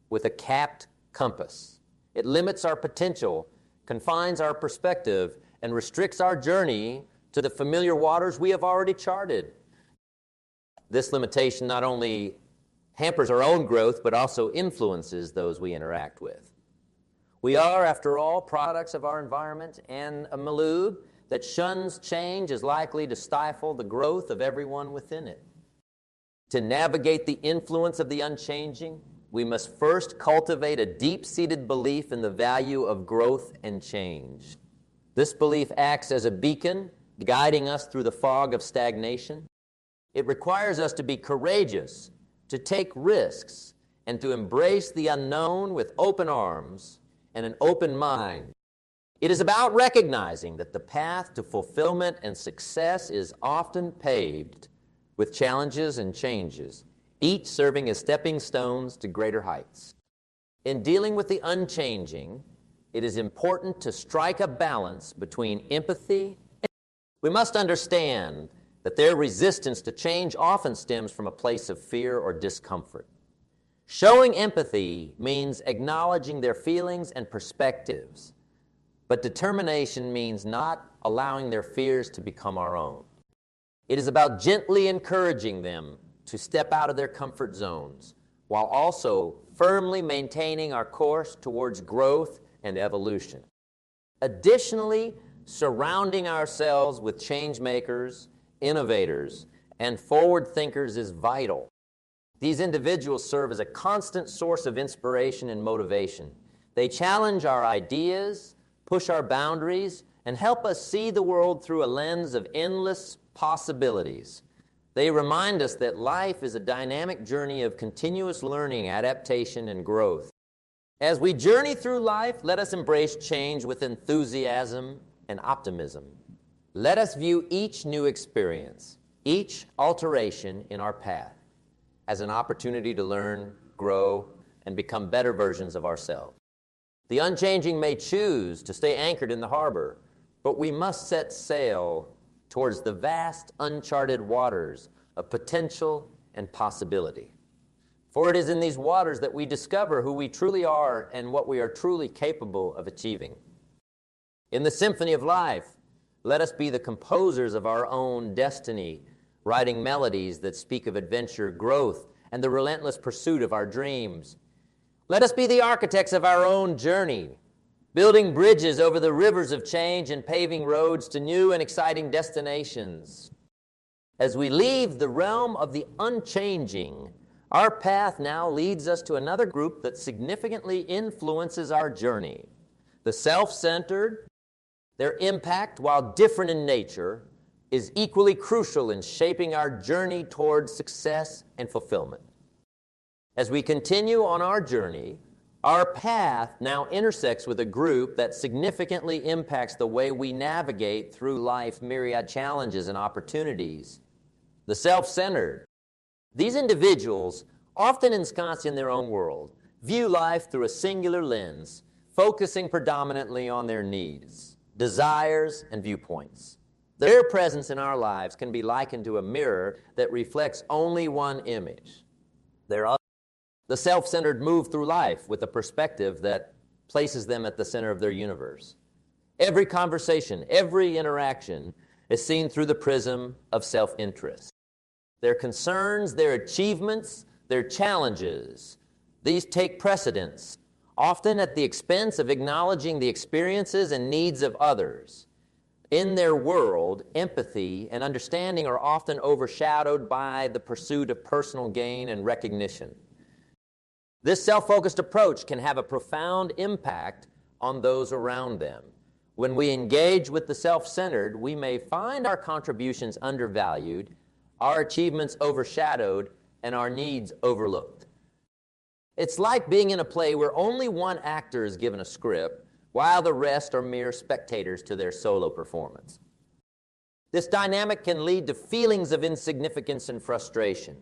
with a capped compass. It limits our potential, confines our perspective, and restricts our journey to the familiar waters we have already charted. This limitation not only hampers our own growth, but also influences those we interact with. We are, after all, products of our environment, and a milieu that shuns change is likely to stifle the growth of everyone within it. To navigate the influence of the unchanging, we must first cultivate a deep-seated belief in the value of growth and change. This belief acts as a beacon, guiding us through the fog of stagnation. It requires us to be courageous, to take risks, and to embrace the unknown with open arms and an open mind. It is about recognizing that the path to fulfillment and success is often paved with challenges and changes, each serving as stepping stones to greater heights. In dealing with the unchanging, it is important to strike a balance between empathy and we must understand that their resistance to change often stems from a place of fear or discomfort. Showing empathy means acknowledging their feelings and perspectives, but determination means not allowing their fears to become our own. It is about gently encouraging them to step out of their comfort zones, while also firmly maintaining our course towards growth and evolution. Additionally, surrounding ourselves with change makers, innovators, and forward thinkers is vital. These individuals serve as a constant source of inspiration and motivation. They challenge our ideas, push our boundaries, and help us see the world through a lens of endless possibilities. They remind us that life is a dynamic journey of continuous learning, adaptation, and growth. As we journey through life, let us embrace change with enthusiasm and optimism. Let us view each new experience, each alteration in our path, as an opportunity to learn, grow, and become better versions of ourselves. The unchanging may choose to stay anchored in the harbor, but we must set sail towards the vast, uncharted waters of potential and possibility. For it is in these waters that we discover who we truly are and what we are truly capable of achieving. In the symphony of life, let us be the composers of our own destiny, writing melodies that speak of adventure, growth, and the relentless pursuit of our dreams. Let us be the architects of our own journey, building bridges over the rivers of change and paving roads to new and exciting destinations. As we leave the realm of the unchanging, our path now leads us to another group that significantly influences our journey. The self-centered. Their impact, while different in nature, is equally crucial in shaping our journey towards success and fulfillment. As we continue on our journey, our path now intersects with a group that significantly impacts the way we navigate through life's myriad challenges and opportunities. The self-centered. These individuals, often ensconced in their own world, view life through a singular lens, focusing predominantly on their needs, desires, and viewpoints. Their presence in our lives can be likened to a mirror that reflects only one image. The self-centered move through life with a perspective that places them at the center of their universe. Every conversation, every interaction is seen through the prism of self-interest. Their concerns, their achievements, their challenges, these take precedence, often at the expense of acknowledging the experiences and needs of others. In their world, empathy and understanding are often overshadowed by the pursuit of personal gain and recognition. This self-focused approach can have a profound impact on those around them. When we engage with the self-centered, we may find our contributions undervalued, our achievements overshadowed, and our needs overlooked. It's like being in a play where only one actor is given a script, while the rest are mere spectators to their solo performance. This dynamic can lead to feelings of insignificance and frustration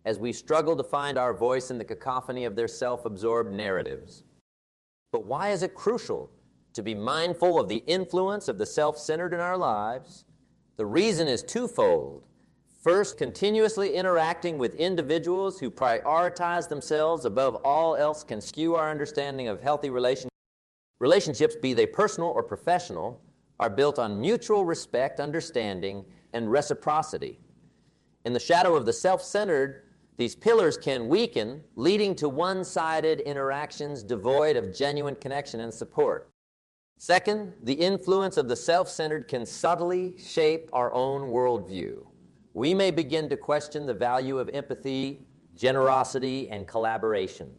as we struggle to find our voice in the cacophony of their self-absorbed narratives. But why is it crucial to be mindful of the influence of the self-centered in our lives? The reason is twofold. First, continuously interacting with individuals who prioritize themselves above all else can skew our understanding of healthy relationships. Relationships, be they personal or professional, are built on mutual respect, understanding, and reciprocity. In the shadow of the self-centered, these pillars can weaken, leading to one-sided interactions devoid of genuine connection and support. Second, the influence of the self-centered can subtly shape our own worldview. We may begin to question the value of empathy, generosity, and collaboration.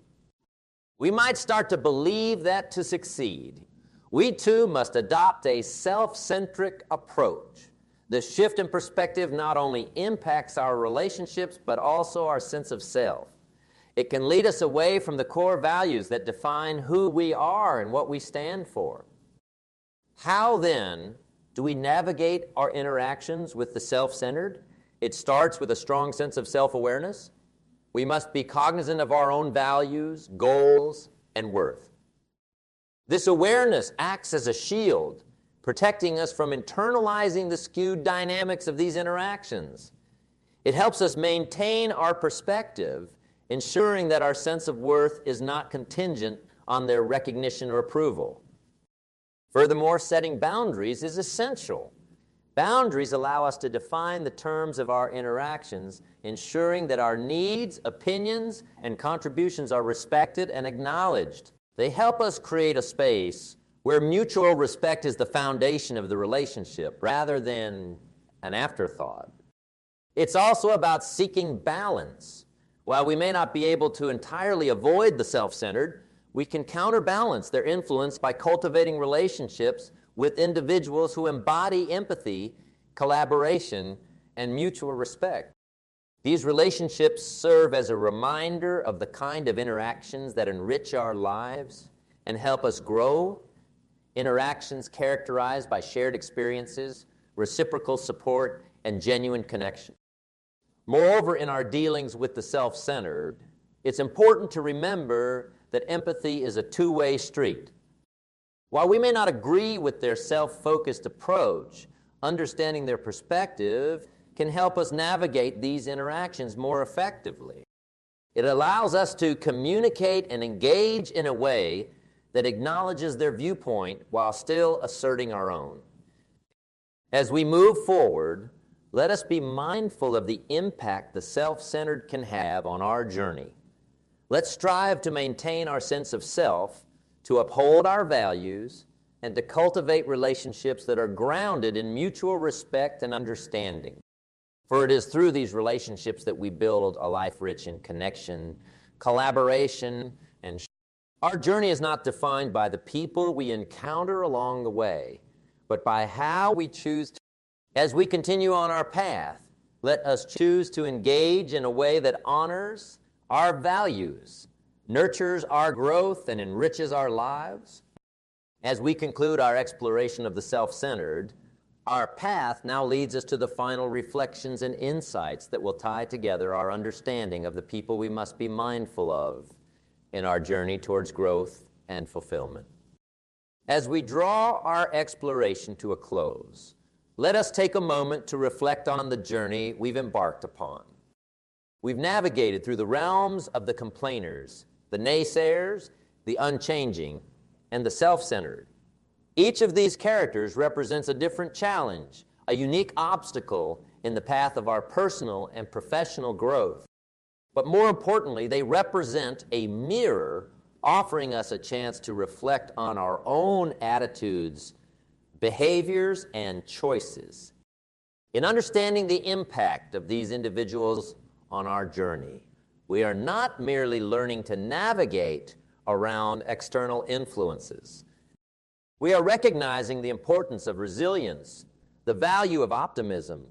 We might start to believe that to succeed, we too must adopt a self-centric approach. This shift in perspective not only impacts our relationships, but also our sense of self. It can lead us away from the core values that define who we are and what we stand for. How then do we navigate our interactions with the self-centered? It starts with a strong sense of self-awareness. We must be cognizant of our own values, goals, and worth. This awareness acts as a shield, protecting us from internalizing the skewed dynamics of these interactions. It helps us maintain our perspective, ensuring that our sense of worth is not contingent on their recognition or approval. Furthermore, setting boundaries is essential. Boundaries allow us to define the terms of our interactions, ensuring that our needs, opinions, and contributions are respected and acknowledged. They help us create a space where mutual respect is the foundation of the relationship rather than an afterthought. It's also about seeking balance. While we may not be able to entirely avoid the self-centered, we can counterbalance their influence by cultivating relationships with individuals who embody empathy, collaboration, and mutual respect. These relationships serve as a reminder of the kind of interactions that enrich our lives and help us grow. Interactions characterized by shared experiences, reciprocal support, and genuine connection. Moreover, in our dealings with the self-centered, it's important to remember that empathy is a two-way street. While we may not agree with their self-focused approach, understanding their perspective can help us navigate these interactions more effectively. It allows us to communicate and engage in a way that acknowledges their viewpoint while still asserting our own. As we move forward, let us be mindful of the impact the self-centered can have on our journey. Let's strive to maintain our sense of self, to uphold our values, and to cultivate relationships that are grounded in mutual respect and understanding. For it is through these relationships that we build a life rich in connection, collaboration, and our journey is not defined by the people we encounter along the way, but by how we choose to. As we continue on our path, let us choose to engage in a way that honors our values, nurtures our growth, and enriches our lives. As we conclude our exploration of the self-centered, our path now leads us to the final reflections and insights that will tie together our understanding of the people we must be mindful of in our journey towards growth and fulfillment. As we draw our exploration to a close, let us take a moment to reflect on the journey we've embarked upon. We've navigated through the realms of the complainers, the naysayers, the unchanging, and the self-centered. Each of these characters represents a different challenge, a unique obstacle in the path of our personal and professional growth. But more importantly, they represent a mirror offering us a chance to reflect on our own attitudes, behaviors, and choices. In understanding the impact of these individuals on our journey, We are not merely learning to navigate around external influences. We are recognizing the importance of resilience, the value of optimism,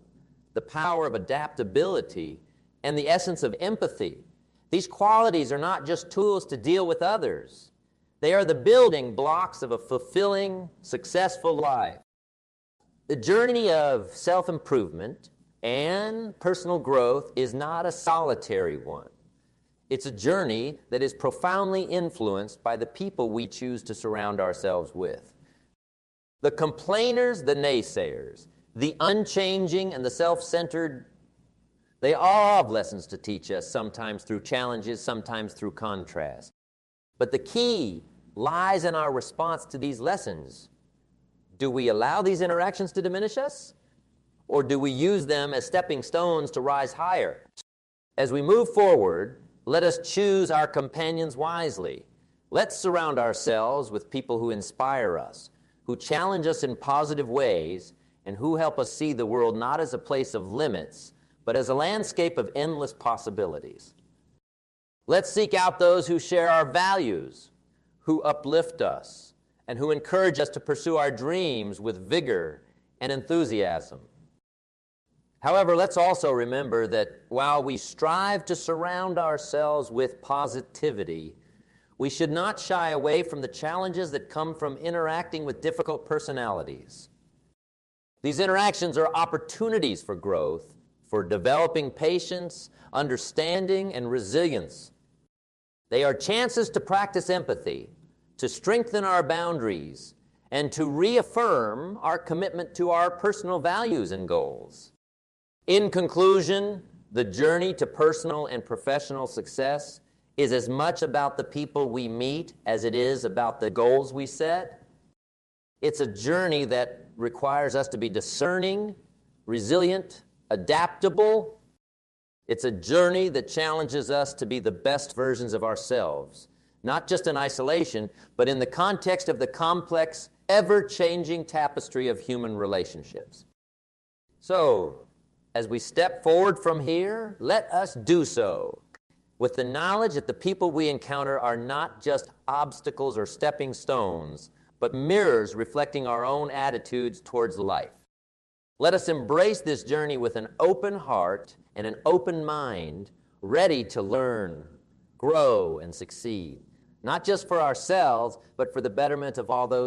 the power of adaptability, and the essence of empathy. These qualities are not just tools to deal with others. They are the building blocks of a fulfilling, successful life. The journey of self-improvement and personal growth is not a solitary one. It's a journey that is profoundly influenced by the people we choose to surround ourselves with. The complainers, the naysayers, the unchanging, and the self-centered, they all have lessons to teach us, sometimes through challenges, sometimes through contrast. But the key lies in our response to these lessons. Do we allow these interactions to diminish us? Or do we use them as stepping stones to rise higher? As we move forward, let us choose our companions wisely. Let's surround ourselves with people who inspire us, who challenge us in positive ways, and who help us see the world not as a place of limits, but as a landscape of endless possibilities. Let's seek out those who share our values, who uplift us, and who encourage us to pursue our dreams with vigor and enthusiasm. However, let's also remember that while we strive to surround ourselves with positivity, we should not shy away from the challenges that come from interacting with difficult personalities. These interactions are opportunities for growth, for developing patience, understanding, and resilience. They are chances to practice empathy, to strengthen our boundaries, and to reaffirm our commitment to our personal values and goals. In conclusion, the journey to personal and professional success is as much about the people we meet as it is about the goals we set. It's a journey that requires us to be discerning, resilient, adaptable. It's a journey that challenges us to be the best versions of ourselves, not just in isolation, but in the context of the complex, ever-changing tapestry of human relationships. So, as we step forward from here, let us do so with the knowledge that the people we encounter are not just obstacles or stepping stones, but mirrors reflecting our own attitudes towards life. Let us embrace this journey with an open heart and an open mind, ready to learn, grow, and succeed, not just for ourselves, but for the betterment of all those